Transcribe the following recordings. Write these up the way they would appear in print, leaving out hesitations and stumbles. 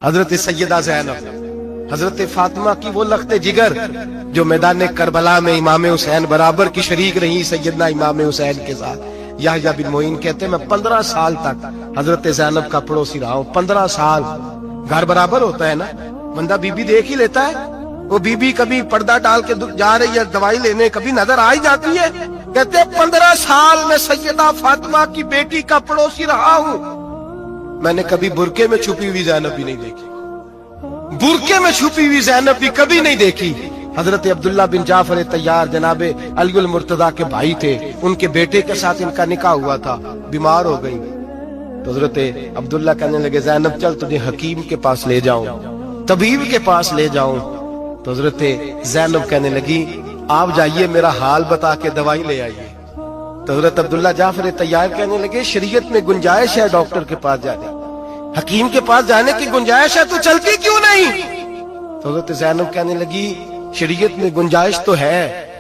حضرت سیدہ زینب، حضرت فاطمہ کی وہ لخت جگر جو میدان کربلا میں امام حسین برابر کی شریک رہی سیدنا امام حسین کے ساتھ۔ یحییٰ بن معین کہتے ہیں میں 15 سال تک حضرت زینب کا پڑوسی رہا ہوں۔ 15 سال، گھر برابر ہوتا ہے نا، بندہ بی بی دیکھ ہی لیتا ہے۔ وہ بی بی کبھی پردہ ڈال کے جا رہی ہے دوائی لینے، کبھی نظر آ ہی جاتی ہے۔ کہتے ہیں 15 سال میں سیدہ فاطمہ کی بیٹی کا پڑوسی رہا ہوں، میں نے کبھی برقعے میں چھپی ہوئی زینب بھی نہیں دیکھی، برقعے میں چھپی ہوئی زینب بھی کبھی نہیں دیکھی۔ حضرت عبداللہ بن جعفر طیار جناب علی المرتضیٰ کے بھائی تھے، ان کے بیٹے کے ساتھ ان کا نکاح ہوا تھا، بیمار ہو گئی تو حضرت عبداللہ کہنے لگے زینب چل تجھے حکیم کے پاس لے جاؤں، طبیب کے پاس لے جاؤں۔ تو حضرت زینب کہنے لگی آپ جائیے میرا حال بتا کے دوائی لے آئیے۔ تو حضرت عبداللہ جعفر طیار کہنے لگے شریعت میں گنجائش ہے ڈاکٹر کے پاس جانے، حکیم کے پاس جانے کی گنجائش ہے، تو چلتی کیوں نہیں؟ تو حضرت زینب کہنے لگی شریعت میں گنجائش تو ہے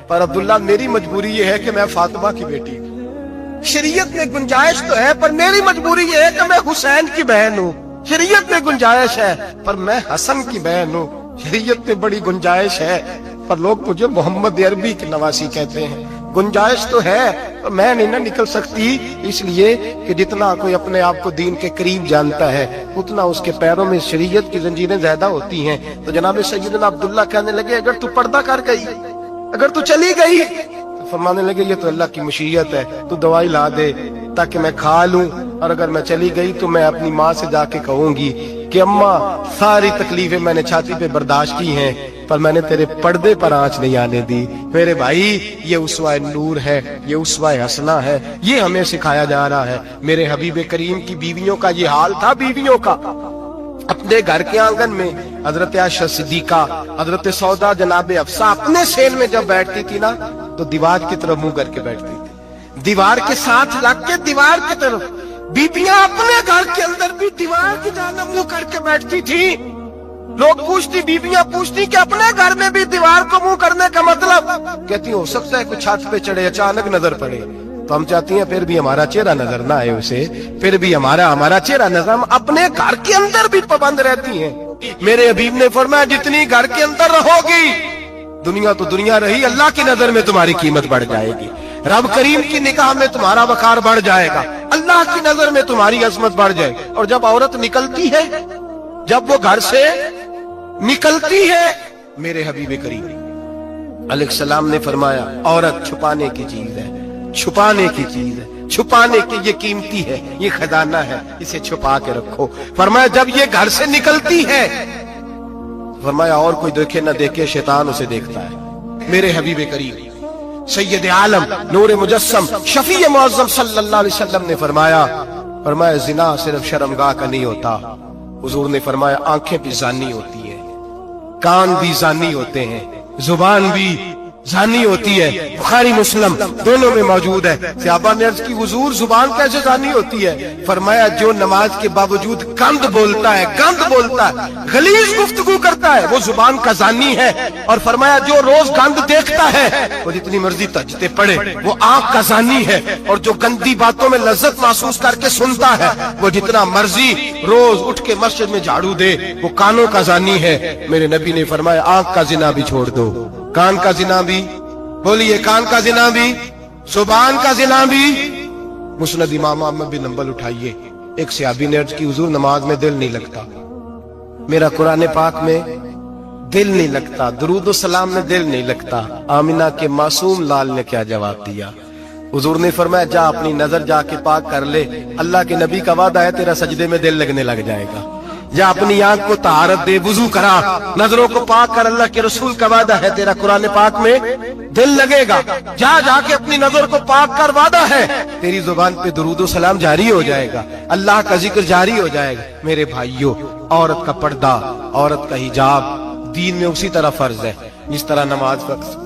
پر عبداللہ میری مجبوری یہ ہے کہ میں فاطمہ کی بیٹی ہوں۔ شریعت میں گنجائش تو ہے پر میری مجبوری یہ ہے کہ میں حسین کی بہن ہوں۔ شریعت میں گنجائش ہے پر میں حسن کی بہن ہوں۔ شریعت میں بڑی گنجائش ہے پر لوگ مجھے محمد عربی کی نواسی کہتے ہیں۔ گنجائش تو ہے پر میں نہیں نہ نکل سکتی، اس لیے کہ جتنا کوئی اپنے آپ کو دین کے قریب جانتا ہے اتنا اس کے پیروں میں شریعت کی زنجیریں زیادہ ہوتی ہیں۔ تو جناب سیدنا عبداللہ کہنے لگے اگر تو پردہ کر گئی، اگر تو چلی گئی، تو فرمانے لگے یہ تو اللہ کی مشیت ہے، تو دوائی لا دے تاکہ میں کھا لوں، اور اگر میں چلی گئی تو میں اپنی ماں سے جا کے کہوں گی کہ اماں ساری تکلیفیں میں نے چھاتی پہ برداشت کی ہیں پر میں نے تیرے پردے پر آنچ نہیں آنے دی۔ میرے بھائی یہ اسوہ نور ہے، یہ اسوہ حسنہ ہے، یہ ہمیں سکھایا جا رہا ہے۔ میرے حبیب کریم کی بیویوں کا یہ حال تھا، بیویوں کا اپنے گھر کے آنگن میں حضرت عائشہ صدیقہ، حضرت سودا جناب حفصہ اپنے سین میں جب بیٹھتی تھی نا تو دیوار کی طرف منہ کر کے بیٹھتی تھی، دیوار کے ساتھ لگ کے دیوار کی طرف۔ بیبیاں اپنے گھر کے اندر بھی دیوار کی جانب منہ کر کے بیٹھتی تھی۔ لوگ پوچھتی، بیبیاں پوچھتی کہ اپنے گھر میں بھی دیوار کو منہ کرنے کا مطلب؟ کہتی ہو سکتا ہے کوئی چھت پہ چڑھے اچانک نظر پڑے تو ہم چاہتی ہیں پھر بھی ہمارا چہرہ نظر نہ آئے اسے، پھر بھی ہمارا چہرہ نظر، ہم اپنے گھر کے اندر بھی پابند رہتی ہیں۔ میرے حبیب نے فرمایا جتنی گھر کے اندر رہو گی دنیا تو دنیا رہی، اللہ کی نظر میں تمہاری قیمت بڑھ جائے گی، رب کریم کی نگاہ میں تمہارا وقار بڑھ جائے گا، اللہ کی نظر میں تمہاری عظمت بڑھ جائے گی۔ اور جب عورت نکلتی ہے، جب وہ گھر سے نکلتی ہے، میرے حبیب کریم علیہ السلام نے فرمایا عورت چھپانے کی چیز ہے، چھپانے کی چیز ہے، چھپانے کی یہ قیمتی ہے، یہ خزانہ ہے، اسے چھپا کے رکھو۔ فرمایا جب یہ گھر سے نکلتی ہے، فرمایا اور کوئی دیکھے نہ دیکھے شیطان اسے دیکھتا ہے۔ میرے حبیب کریم سید عالم نور مجسم شفیع معظم صلی اللہ علیہ وسلم نے فرمایا زنا صرف شرمگاہ کا نہیں ہوتا، حضور نے فرمایا آنکھیں بھی زانی ہوتی ہیں، کان بھی زانی ہوتے ہیں، زبان بھی زانی ہوتی ہے۔ بخاری مسلم دونوں میں موجود ہے۔ صحابہ نے عرض کی حضور زبان کیسے زانی ہوتی ہے؟ فرمایا جو نماز کے باوجود گند بولتا ہے، غلیظ گفتگو کرتا ہے وہ زبان کا زانی ہے، اور فرمایا جو روز گند دیکھتا ہے وہ جتنی مرضی تہجدیں پڑھے وہ آنکھ کا زانی ہے، اور جو گندی باتوں میں لذت محسوس کر کے سنتا ہے وہ جتنا مرضی روز اٹھ کے مسجد میں جھاڑو دے وہ کانوں کا زانی ہے۔ میرے نبی نے فرمایا آنکھ کا زنا بھی چھوڑ دو، کان کا زنا بھی، بولیے کان کا زنا بھی، زبان کا زنا بھی۔ مسند امام احمد بن حنبل اٹھائیے، ایک صحابی نے عرض کی حضور نماز میں دل نہیں لگتا، میرا قرآن پاک میں دل نہیں لگتا، درود و سلام میں دل نہیں لگتا۔ آمنہ کے معصوم لال نے کیا جواب دیا؟ حضور نے فرمایا جا اپنی نظر جا کے پاک کر لے، اللہ کے نبی کا وعدہ ہے تیرا سجدے میں دل لگنے لگ جائے گا۔ یا اپنی آنکھ کو طہارت دے، وضو کرا، نظروں کو پاک کر، اللہ کے رسول کا وعدہ ہے تیرا قرآن پاک میں دل لگے گا۔ جا کے اپنی نظر کو پاک کر، وعدہ ہے تیری زبان پہ درود و سلام جاری ہو جائے گا، اللہ کا ذکر جاری ہو جائے گا۔ میرے بھائیوں، عورت کا پردہ، عورت کا حجاب دین میں اسی طرح فرض ہے جس طرح نماز فرض،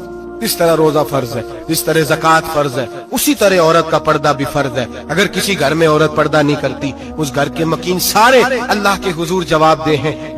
جس طرح روزہ فرض ہے، جس طرح زکوٰۃ فرض ہے، اسی طرح عورت کا پردہ بھی فرض ہے۔ اگر کسی گھر میں عورت پردہ نہیں کرتی اس گھر کے مکین سارے اللہ کے حضور جواب دے ہیں۔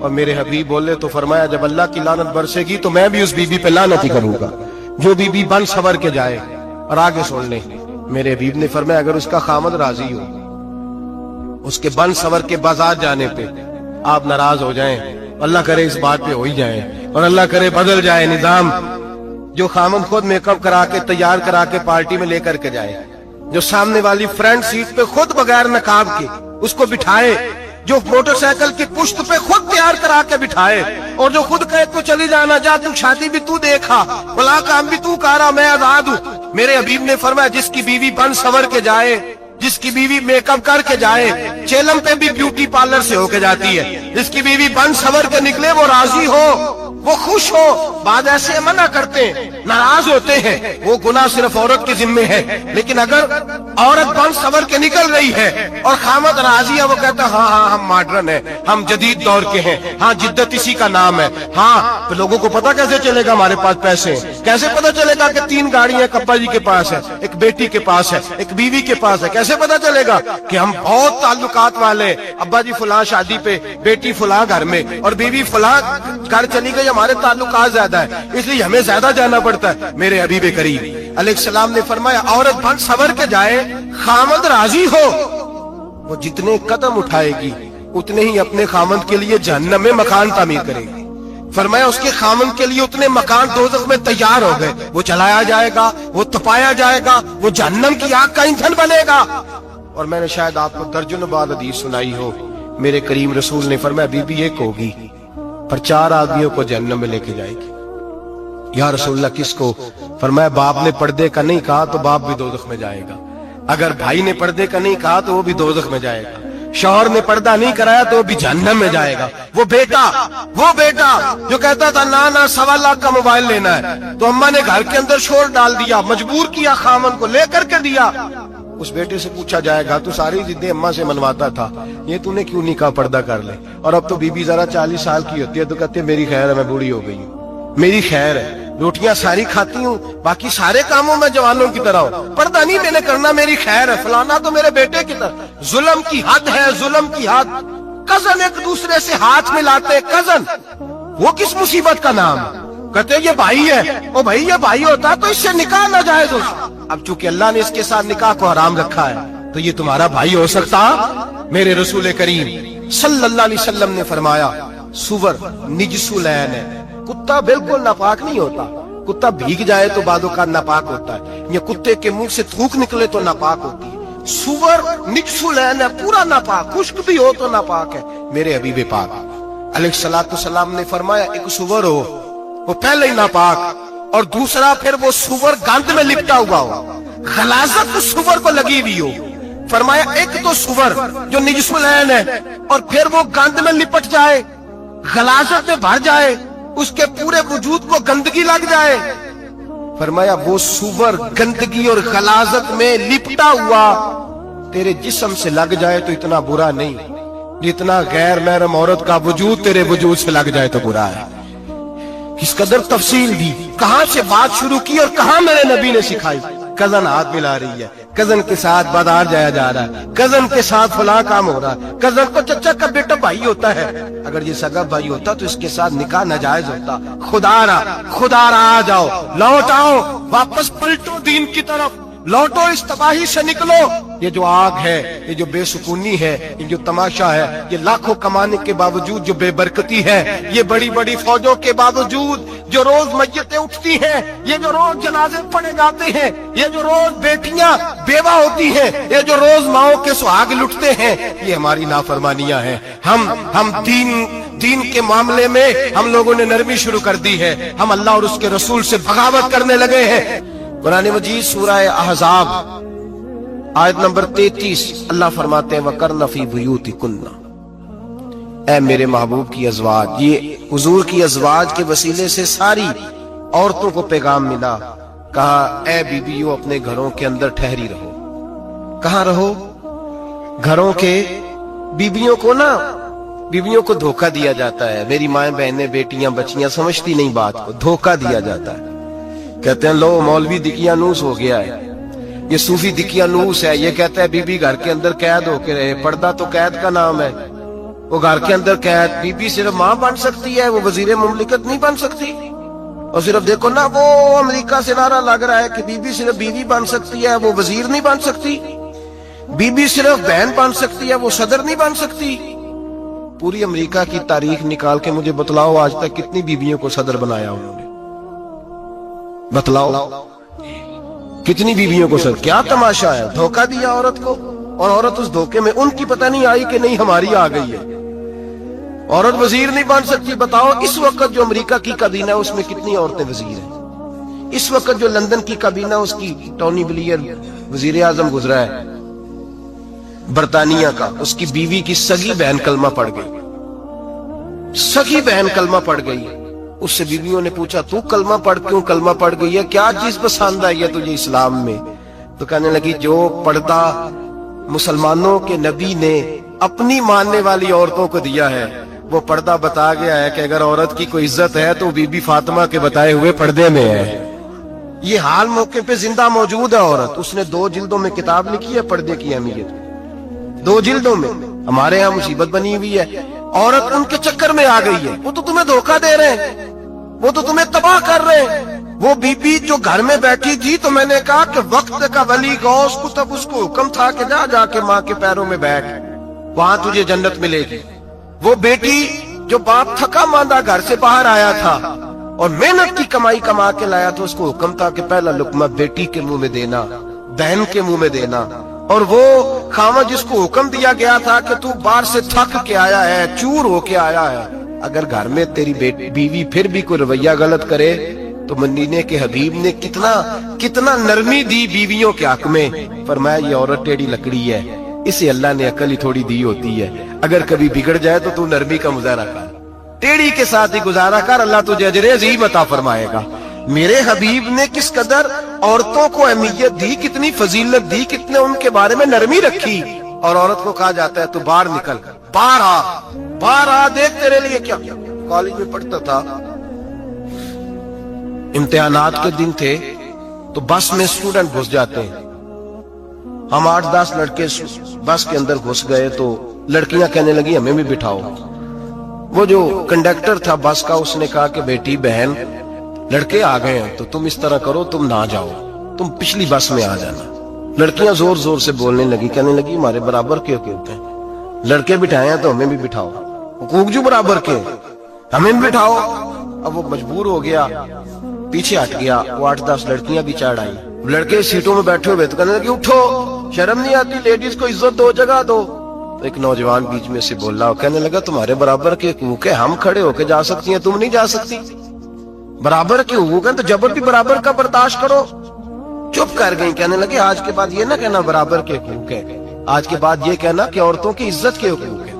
اور میرے حبیب بولے تو فرمایا جب اللہ کی لعنت برسے گی تو میں بھی اس بیوی پہ لعنت ہی کروں گا جو بیوی بن سور کے جائے۔ اور آگے سن لیں، میرے حبیب نے فرمایا اگر اس کا خامد راضی ہو، اس کے بن سور کے بازار جانے پہ آپ ناراض ہو جائیں، اللہ کرے اس بات پہ ہو ہی جائیں، اور اللہ کرے بدل جائے نظام، جو خامد خود میک اپ کرا کے تیار کرا کے پارٹی میں لے کر کے جائے، جو سامنے والی فرنٹ سیٹ پہ خود بغیر نقاب کے اس کو بٹھائے، جو موٹر سائیکل کی پشت پہ خود تیار کرا کے بٹھائے، اور جو خود کہے تو چلی جانا، جا تو شادی بھی تو دیکھا، بلا کام بھی تو کارا، میں آزاد ہوں۔ میرے حبیب نے فرمایا جس کی بیوی بن سور کے جائے، جس کی بیوی میک اپ کر کے جائے، چیلم پہ بھی بیوٹی پارلر سے ہو کے جاتی ہے، جس کی بیوی بن سور کے نکلے وہ راضی ہو، وہ خوش ہو۔ بعد ایسے منع کرتے ہیں، ناراض ہوتے ہیں، وہ گناہ صرف عورت کے ذمے ہے، لیکن اگر عورت بن سور کے نکل رہی ہے اور خامد راضی ہے، وہ کہتا ہے ہاں ہاں ہم ماڈرن ہیں، ہم جدید دور کے ہیں، ہاں جدت اسی کا نام ہے، ہاں تو لوگوں کو پتہ کیسے چلے گا ہمارے پاس پیسے ہیں، کیسے پتہ چلے گا کہ 3 گاڑیاں ایک ابا جی کے پاس ہے، ایک بیٹی کے پاس ہے، ایک بیوی کے پاس ہے، کیسے پتہ چلے گا کہ ہم بہت تعلقات والے، ابا جی فلاں شادی پہ، بیٹی فلاں گھر میں، اور بیوی فلاں گھر چلی گئی، ہمارے تعلقات زیادہ ہے اس لیے ہمیں زیادہ جانا پڑتا ہے۔ میرے حبیب کریم علیہ السلام نے فرمایا عورت بن سور کے جائے، خامد راضی ہو، وہ جتنے قدم اٹھائے گی اتنے ہی اپنے خامد کے لیے جہنم میں مکان تعمیر کرے گی۔ فرمایا اس کے خامد کے لیے اتنے مکان دوزخ میں تیار ہو گئے، وہ چلایا جائے گا، وہ تپایا جائے گا، وہ جہنم کی آگ کا ایندھن بنے گا۔ اور میں نے شاید آپ کو درجنوں بار حدیث سنائی ہو، میرے کریم رسول نے فرمایا بی بی ایک ہوگی پر 4 آدمیوں کو جہنم میں لے کے جائے گی۔ یا رسول اللہ کس کو؟ فرمایا باپ نے پردے کا نہیں کہا تو باپ بھی دوزخ میں جائے گا، اگر بھائی نے پردے کا نہیں کہا تو وہ بھی دوزخ میں جائے گا، شوہر نے پردہ نہیں کرایا تو وہ بھی جہنم میں جائے گا۔ وہ بیٹا جو کہتا تھا نا 1.25 لاکھ کا موبائل لینا ہے، تو اماں نے گھر کے اندر شور ڈال دیا، مجبور کیا خامن کو، لے کر کے دیا۔ اس بیٹے سے پوچھا جائے گا تو ساری ضدیں اماں سے منواتا تھا، یہ تو نے کیوں نہیں کہا پردہ کر لے؟ اور اب تو بی بی ذرا 40 سال کی ہوتی ہے تو کہتے ہیں میری خیر ہے، میں بوڑھی ہو گئی ہوں، میری خیر ہے، روٹیاں ساری کھاتی ہوں، باقی سارے کاموں میں جوانوں کی طرح ہوں، پردہ نہیں میں نے کرنا، میری خیر ہے، فلانا تو میرے بیٹے کی طرح۔ ظلم کی حد ہے، ظلم کی حد۔ کزن ایک دوسرے سے ہاتھ ملاتے، کزن، وہ کس مصیبت کا نام؟ کہتے یہ بھائی ہے، او بھائی یہ بھائی ہوتا تو اس سے نکاح ناجائز ہو۔ اب چونکہ اللہ نے اس کے ساتھ نکاح کو حرام رکھا ہے تو یہ تمہارا بھائی ہو سکتا؟ میرے رسول کریم صلی اللہ علیہ وسلم نے فرمایا سور نجس العین ہے، کتا بالکل ناپاک نہیں ہوتا، کتا بھیگ جائے تو بعد اوقات ناپاک ہوتا ہے، یا کتے کے منہ سے تھوک نکلے تو ناپاک ہوتی ہے، سور نجس العین ہے، پورا ناپاک، خشک بھی ہو تو ناپاک ہے۔ میرے حبیب پاک علیہ الصلوۃ والسلام نے فرمایا ایک سور ہو وہ پہلے ہی ناپاک، اور دوسرا پھر وہ سور گند میں لپٹا ہوا ہو، غلاظت اس سور کو لگی ہوئی ہو۔ فرمایا ایک تو سور جو نجس العین ہے اور پھر وہ گند میں لپٹ جائے، غلاظت میں بھر جائے، اس کے پورے وجود کو گندگی لگ جائے۔ فرمایا وہ سور گندگی اور غلاظت میں لپٹا ہوا تیرے جسم سے لگ جائے تو اتنا برا نہیں جتنا غیر محرم عورت کا وجود تیرے وجود سے لگ جائے تو برا ہے۔ کس قدر تفصیل دی، کہاں سے بات شروع کی اور کہاں میرے نبی نے سکھائی۔ کزن ہاتھ ملا رہی ہے، کزن کے ساتھ بازار جایا جا رہا ہے، کزن کے ساتھ فلاں کام ہو رہا ہے، کزن کو چچا کا بیٹا بھائی ہوتا ہے، اگر یہ سگا بھائی ہوتا تو اس کے ساتھ نکاح ناجائز ہوتا۔ خدا را آ جاؤ، لوٹ آؤ، واپس پلٹو دین کی طرف، لوٹو اس تباہی سے نکلو۔ یہ جو آگ ہے، یہ جو بے سکونی ہے، یہ جو تماشا ہے، یہ لاکھوں کمانے کے باوجود جو بے برکتی ہے، یہ بڑی بڑی فوجوں کے باوجود جو روز میتیں اٹھتی ہیں، یہ جو روز جنازے پڑے جاتے ہیں، یہ جو روز بیٹیاں بیوہ ہوتی ہیں، یہ جو روز ماؤں کے سہاگ لٹتے ہیں، یہ ہماری نافرمانیاں ہیں۔ ہم دین کے معاملے میں ہم لوگوں نے نرمی شروع کر دی ہے، ہم اللہ اور اس کے رسول سے بغاوت کرنے لگے ہیں۔ قرآن مجید سورہ احزاب آیت نمبر 33 اللہ فرماتے ہیں وَقَرْنَ فِي بُيُوتِكُنَّ، اے میرے محبوب کی ازواج، یہ حضور کی ازواج کے وسیلے سے ساری عورتوں کو پیغام ملا، کہا اے بیویوں اپنے گھروں کے اندر ٹھہری رہو۔ کہاں رہو؟ گھروں کے۔ بیویوں کو دھوکہ دیا جاتا ہے، میری مائیں بہنیں بیٹیاں بچیاں سمجھتی نہیں بات کو، دھوکہ دیا جاتا ہے، کہتے ہیں لو مولوی دقیانوس ہو گیا ہے، یہ صوفی دقیانوس ہے، یہ کہتا ہے بی بی گھر کے اندر قید ہو کے رہے، پردہ تو قید کا نام ہے، وہ گھر کے اندر قید. بی بی صرف ماں بن سکتی ہے, وہ وزیر مملکت نہیں بن سکتی. اور صرف دیکھو نا, وہ امریکہ سے نعرہ لگ رہا ہے کہ بی بی صرف بیوی بن سکتی ہے, وہ وزیر نہیں بن سکتی. بی بی صرف بہن بن سکتی ہے, وہ صدر نہیں بن سکتی. پوری امریکہ کی تاریخ نکال کے مجھے بتلاؤ آج تک کتنی بیویوں کو صدر بنایا انہوں نے, بتلاؤ کتنی بیویوں کو صدر. کیا تماشا ہے, دھوکہ دیا عورت کو, اور عورت اس دھوکے میں ان کی پتہ نہیں آئی کہ نہیں ہماری آ گئی ہے. عورت وزیر نہیں بن سکتی. بتاؤ اس وقت جو امریکہ کی کابینہ ہے اس میں کتنی عورتیں وزیر ہیں. اس وقت جو لندن کی کابینہ اس کی ٹونی بلیئر وزیر اعظم گزرا ہے برطانیہ کا, اس کی بیوی کی سگی بہن کلمہ پڑھ گئی. سگی بہن کلمہ پڑھ گئی. اس سے بیویوں نے پوچھا تو کلمہ پڑھ کیوں کلمہ پڑھ گئی ہے, کیا چیز پسند آئی ہے تجھے اسلام میں؟ تو کہنے لگی جو پردہ مسلمانوں کے نبی نے اپنی ماننے والی عورتوں کو دیا ہے وہ پردہ بتا گیا ہے کہ اگر عورت کی کوئی عزت ہے تو بی بی فاطمہ کے بتائے ہوئے پردے میں ہے. یہ حال موقع پہ زندہ موجود ہے عورت. اس نے 2 جلدوں میں کتاب لکھی ہے پردے کی اہمیت, 2 جلدوں میں. ہمارے ہاں مصیبت بنی ہوئی ہے, عورت ان کے چکر میں آ گئی ہے. وہ تو تمہیں دھوکہ دے رہے ہیں, وہ تو تمہیں تباہ کر رہے ہیں. وہ بی بی جو گھر میں بیٹھی تھی تو میں نے کہا کہ وقت کا ولی غوث کتب اس کو حکم تھا کہ جا کے ماں کے پیروں میں بیٹھ, وہاں تجھے جنت ملے گی. وہ بیٹی جو باپ تھکا ماندہ گھر سے باہر آیا تھا اور محنت کی کمائی کما کے لایا تو اس کو حکم تھا کہ پہلا لقمہ بیٹی کے منہ میں دینا, بہن کے منہ میں دینا. اور وہ خاوند جس کو حکم دیا گیا تھا کہ تو باہر سے تھک کے آیا ہے, چور ہو کے آیا ہے, اگر گھر میں تیری بیوی پھر بھی کوئی رویہ غلط کرے تو مدینے کے حبیب نے کتنا نرمی دی بیویوں کے حق میں. فرمایا یہ عورت ٹیڑھی لکڑی ہے, اسے اللہ نے عقل ہی تھوڑی دی ہوتی ہے, اگر کبھی بگڑ جائے تو نرمی کا مظاہرہ کر, ٹیڑھی کے ساتھ ہی گزارا کر, اللہ تجھے اجر عظیم عطا فرمائے گا. میرے حبیب نے کس قدر عورتوں کو اہمیت دی, کتنی فضیلت دی, کتنے ان کے بارے میں نرمی رکھی. اور عورت کو کہا جاتا ہے تو باہر نکل, باہر آ دیکھ تیرے لیے کیا. کالج میں پڑھتا تھا, امتحانات کے دن تھے تو بس میں اسٹوڈنٹ گھس جاتے ہیں. ہم 8-10 لڑکے بس کے اندر گھس گئے تو لڑکیاں کہنے لگی ہمیں بھی بٹھاؤ. وہ جو کنڈکٹر تھا بس کا اس نے کہا کہ بیٹی بہن لڑکے آ گئے ہیں تو تم اس طرح کرو, تم نہ جاؤ, تم پچھلی بس میں آ جانا. لڑکیاں زور زور سے بولنے لگی, کہنے لگی ہمارے برابر کے حقوق ہیں, لڑکے بٹھائے ہیں تو ہمیں بھی بٹھاؤ, حقوق جو برابر کے ہمیں بھی بٹھاؤ. اب وہ مجبور ہو گیا, پیچھے ہٹ گیا. وہ 8-10 لڑکیاں بھی چڑھ آئی. لڑکے سیٹوں میں بیٹھے ہوئے تو کہنے لگے اٹھو, شرم نہیں آتی, لیڈیز کو عزت دو, جگہ دو. ایک نوجوان بیچ میں سے بولا, کہنے لگا تمہارے برابر کے حقوق ہے, ہم کھڑے ہو کے جا سکتی ہیں, تم نہیں جا سکتی. برابر کے حقوق ہیں تو جبر بھی برابر کا برداشت کرو. چپ کر گئی. کہنے لگے آج کے بعد یہ نہ کہنا برابر کے حقوق ہے, آج کے بعد یہ کہنا کہ عورتوں کی عزت کے حقوق ہے.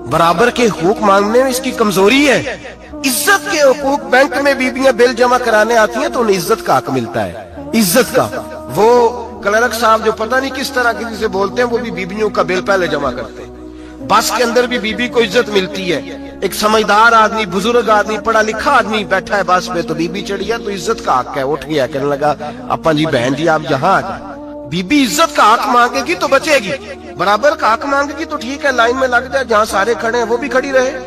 برابر کے حقوق مانگنے میں اس کی کمزوری ہے. عزت کے حقوق, بینک میں بیویاں بل جمع کرانے آتی ہیں تو انہیں عزت کا حق ملتا ہے, عزت کا. وہ کلرک صاحب جو پتہ نہیں کس طرح کسی سے بولتے ہیں وہ بھی بیویوں کا بل پہلے جمع کرتے ہیں. بس کے اندر بھی بیوی کو عزت ملتی ہے. ایک سمجھدار آدمی, بزرگ آدمی, پڑھا لکھا آدمی بیٹھا ہے بس پہ تو بیوی چڑھی ہے تو عزت کا حق ہے. اٹھ گیا, کہنے لگا اپا جی بہن جی آپ یہاں آ جائیں. بیوی عزت کا حق مانگے گی تو بچے گی, برابر کا حق مانگے گی تو ٹھیک ہے لائن میں لگ جائے, جہاں سارے کھڑے ہیں وہ بھی کھڑی رہے.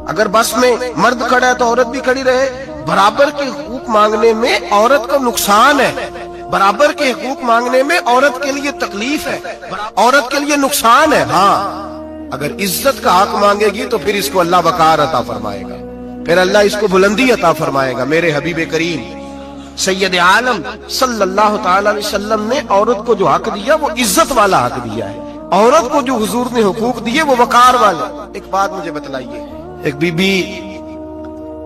اگر بس میں مرد کھڑا ہے تو عورت بھی کھڑی رہے. برابر کے حقوق مانگنے میں عورت کو نقصان ہے, برابر کے حقوق مانگنے میں عورت کے لیے تکلیف ہے, عورت کے لیے نقصان ہے. ہاں اگر عزت کا حق مانگے گی تو پھر اس کو اللہ وقار عطا فرمائے گا, پھر اللہ اس کو بلندی عطا فرمائے گا. میرے حبیب کریم سید عالم صلی اللہ تعالی علیہ وسلم نے عورت کو جو حق دیا وہ عزت والا حق دیا ہے. عورت کو جو حضور نے حقوق دیے وہ وقار والے. ایک بات مجھے بتلائیے, ایک B B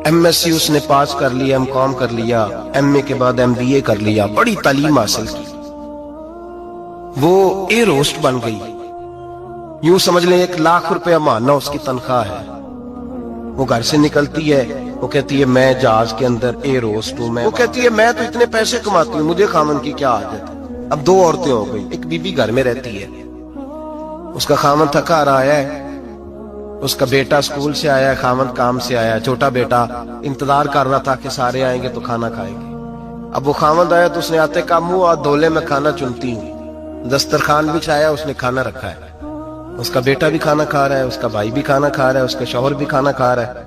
M S C اس نے پاس کر لیا, ایم کام کر لیا, ایم اے کے بعد ایم بی اے کر لیا, بڑی تعلیم حاصل کی, وہ ایئر ہوسٹ بن گئی. یوں سمجھ لیں 1 لاکھ روپیہ ماہانہ اس کی تنخواہ ہے. وہ گھر سے نکلتی ہے, وہ کہتی ہے میں جہاز کے اندر ایئر ہوسٹ ہوں. وہ کہتی ہے میں تو اتنے پیسے کماتی ہوں, مجھے خامن کی کیا عادت ہے. اب 2 عورتیں ہو گئی. ایک بی بی گھر میں رہتی ہے, اس کا خامن تھکا رہا ہے, اس کا بیٹا اسکول سے آیا ہے, خامن کام سے آیا ہے, چھوٹا بیٹا انتظار کر رہا تھا کہ سارے آئیں گے تو کھانا کھائیں گے. اب وہ خامن آیا تو اس نے آتے کا منہ اور دولے میں کھانا چنتی ہوں, دسترخوان بچھایا, اس نے کھانا رکھا ہے. اس کا بیٹا بھی کھانا کھا رہا ہے, اس کا بھائی بھی کھانا کھا رہا ہے, اس کا شوہر بھی کھانا کھا رہا ہے,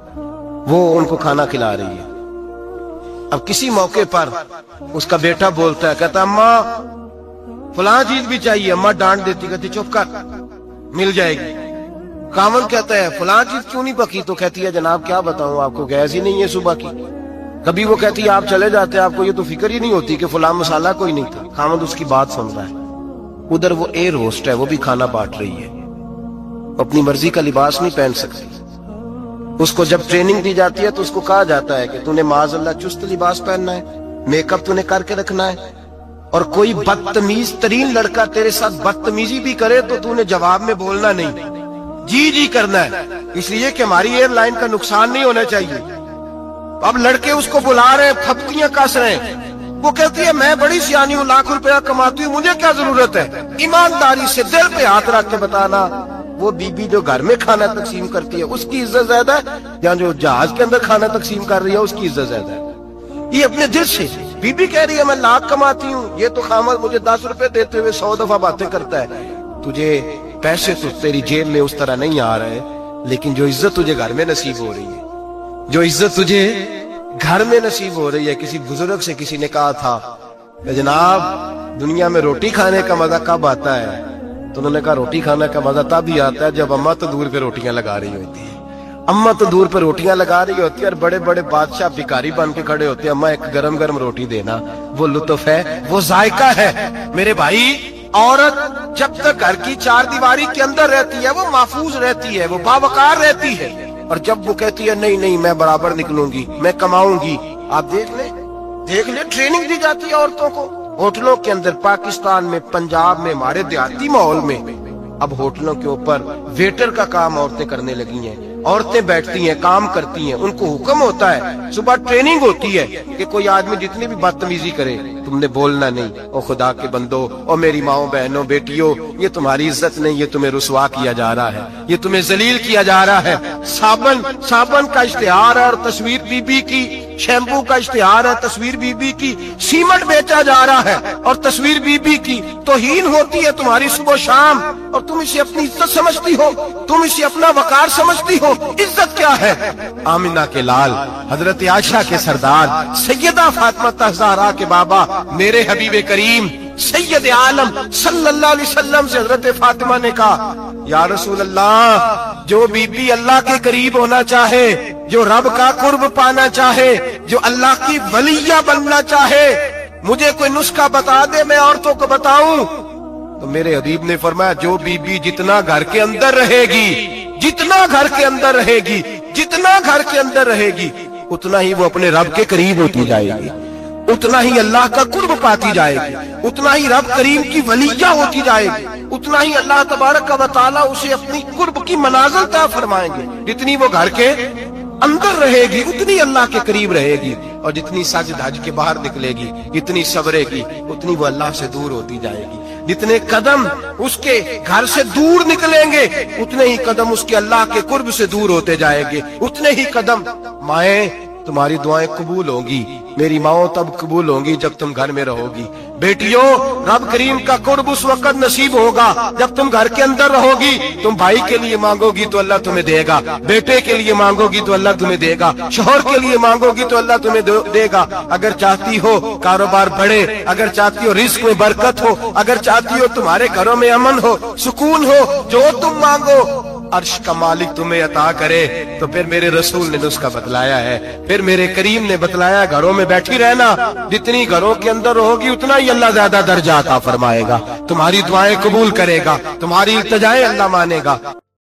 وہ ان کو کھانا کھلا رہی ہے. اب کسی موقع پر اس کا بیٹا بولتا ہے, کہتا اماں فلاں چیز بھی چاہیے. اماں ڈانٹ دیتی, کہتی چپ کر, مل جائے گی. خاوند کہتا ہے فلاں چیز کیوں نہیں پکی؟ تو کہتی ہے جناب کیا بتاؤں آپ کو, گیس ہی نہیں ہے صبح کی. کبھی وہ کہتی ہے آپ چلے جاتے, آپ کو یہ تو فکر ہی نہیں ہوتی کہ فلاں مسالہ کوئی نہیں تھا. خاوند اس کی بات سن رہا ہے. ادھر وہ ایئر ہوسٹ ہے, وہ بھی کھانا بانٹ رہی ہے, اپنی مرضی کا لباس نہیں پہن سکتی. اس کو جب ٹریننگ دی جاتی ہے تو اس کو کہا جاتا ہے کہ تو نے معاذ اللہ چست لباس پہننا ہے, میک اپ تو نے کر کے رکھنا ہے, اور کوئی بدتمیز ترین لڑکا تیرے ساتھ بدتمیزی بھی کرے تو نے جواب میں بولنا نہیں, جی جی کرنا ہے, اس لیے کہ ہماری ایئر لائن کا نقصان نہیں ہونا چاہیے. اب لڑکے اس کو بلا رہے, پھپتیاں کس رہے ہیں. وہ کہتی ہے میں بڑی سیانی ہوں, لاکھ روپیہ کماتی ہوں, مجھے کیا ضرورت ہے. ایمانداری سے دل پہ ہاتھ رکھ کے بتانا, وہ بی بی جو گھر میں کھانا تقسیم کرتی ہے اس کی عزت زیادہ ہے یا جو جہاز کے اندر کھانا تقسیم کر رہی ہے اس کی عزت زیادہ ہے؟ یہ اپنے دل سے بی بی کہہ رہی ہے میں لاکھ کماتی ہوں, یہ تو خامد مجھے 10 روپے دیتے ہوئے 100 دفعہ باتیں کرتا ہے. تجھے پیسے تو تیری جیب میں اس طرح نہیں آ رہے, لیکن جو عزت تجھے گھر میں نصیب ہو رہی ہے, جو عزت تجھے گھر میں نصیب ہو رہی ہے. کسی بزرگ سے کسی نے کہا تھا کہ جناب دنیا میں روٹی کھانے کا مزہ کب آتا ہے؟ تو انہوں نے کہا روٹی کھانے کا مزہ تب ہی آتا ہے جب اماں تو دور پہ روٹیاں لگا رہی ہوتی ہے. اماں تو دور پہ روٹیاں لگا رہی ہوتی ہے اور بڑے بڑے بادشاہ بھکاری بن کے کھڑے ہوتے ہیں, اماں ایک گرم گرم روٹی دینا. وہ لطف ہے, وہ ذائقہ ہے. میرے بھائی, عورت جب تک گھر کی چار دیواری کے اندر رہتی ہے وہ محفوظ رہتی ہے, وہ باوقار رہتی ہے. اور جب وہ کہتی ہے نہیں نہیں میں برابر نکلوں گی, میں کماؤں گی, آپ دیکھ لیں ٹریننگ دی جاتی ہے عورتوں کو ہوٹلوں کے اندر. پاکستان میں, پنجاب میں, ہمارے دیہاتی ماحول میں اب ہوٹلوں کے اوپر ویٹر کا کام عورتیں کرنے لگی ہیں. عورتیں بیٹھتی ہیں, کام کرتی ہیں, ان کو حکم ہوتا ہے, صبح ٹریننگ ہوتی ہے کہ کوئی آدمی جتنی بھی بدتمیزی کرے تم نے بولنا نہیں. او خدا کے بندو, او میری ماؤں بہنوں بیٹیوں, یہ تمہاری عزت نہیں, یہ تمہیں رسوا کیا جا رہا ہے, یہ تمہیں ذلیل کیا جا رہا ہے. صابن کا اشتہار ہے اور تصویر بی بی کی, شیمپو کا اشتہار ہے تصویر بی بی کی, سیمنٹ بیچا جا رہا ہے اور تصویر بی بی کی. توہین ہوتی ہے تمہاری صبح و شام اور تم اسے اپنی عزت سمجھتی ہو, تم اسے اپنا وقار سمجھتی ہو. عزت کیا ہے؟ آمنہ کے لال, حضرت عائشہ کے سردار, سیدہ فاطمہ زہرا کے بابا, میرے حبیب کریم سید عالم صلی اللہ علیہ وسلم سے حضرت فاطمہ نے کہا یا رسول اللہ, جو بی بی اللہ کے قریب ہونا چاہے, جو رب کا قرب پانا چاہے, جو اللہ کی ولیہ بننا چاہے, مجھے کوئی نسخہ بتا دے میں عورتوں کو بتاؤں. تو میرے حبیب نے فرمایا جو بی بی جتنا گھر کے اندر رہے گی, جتنا گھر کے اندر رہے گی, جتنا گھر کے اندر رہے گی, اتنا ہی وہ اپنے رب کے قریب ہوتی جائے گی, اتنا ہی اللہ کا قرب پاتی جائے گی, اتنا ہی رب کریم کی ولیہ ہوتی جائے گی, اتنا ہی اللہ تبارک و تعالیٰ اسے اپنی قرب کی منازل عطا فرمائیں گے. جتنی وہ گھر کے اندر رہے گی اتنی اللہ کے قریب رہے گی, اور جتنی سج دھج کے باہر نکلے گی, جتنی صبرے گی, اتنی وہ اللہ سے دور ہوتی جائے گی. جتنے قدم اس کے گھر سے دور نکلیں گے اتنے ہی قدم اس کے اللہ کے قرب سے دور ہوتے جائیں گے, اتنے ہی قدم. مائیں تمہاری دعائیں قبول ہوں گی, میری ماں تب قبول ہوں گی جب تم گھر میں رہو گی. بیٹیوں, رب کریم کا قرب اس وقت نصیب ہوگا جب تم گھر کے اندر رہو گی. تم بھائی کے لیے مانگو گی تو اللہ تمہیں دے گا, بیٹے کے لیے مانگو گی تو اللہ تمہیں دے گا, شوہر کے لیے مانگو گی تو اللہ تمہیں دے گا. اگر چاہتی ہو کاروبار بڑھے, اگر چاہتی ہو رزق میں برکت ہو, اگر چاہتی ہو تمہارے گھروں میں امن ہو, سکون ہو, جو تم مانگو عرش کا مالک تمہیں عطا کرے. تو پھر میرے رسول نے نسخہ بتلایا ہے, پھر میرے کریم نے بتلایا, گھروں میں بیٹھی رہنا, جتنی گھروں کے اندر رہوگی اتنا ہی اللہ زیادہ درجہ عطا فرمائے گا, تمہاری دعائیں قبول کرے گا, تمہاری التجائیں اللہ مانے گا.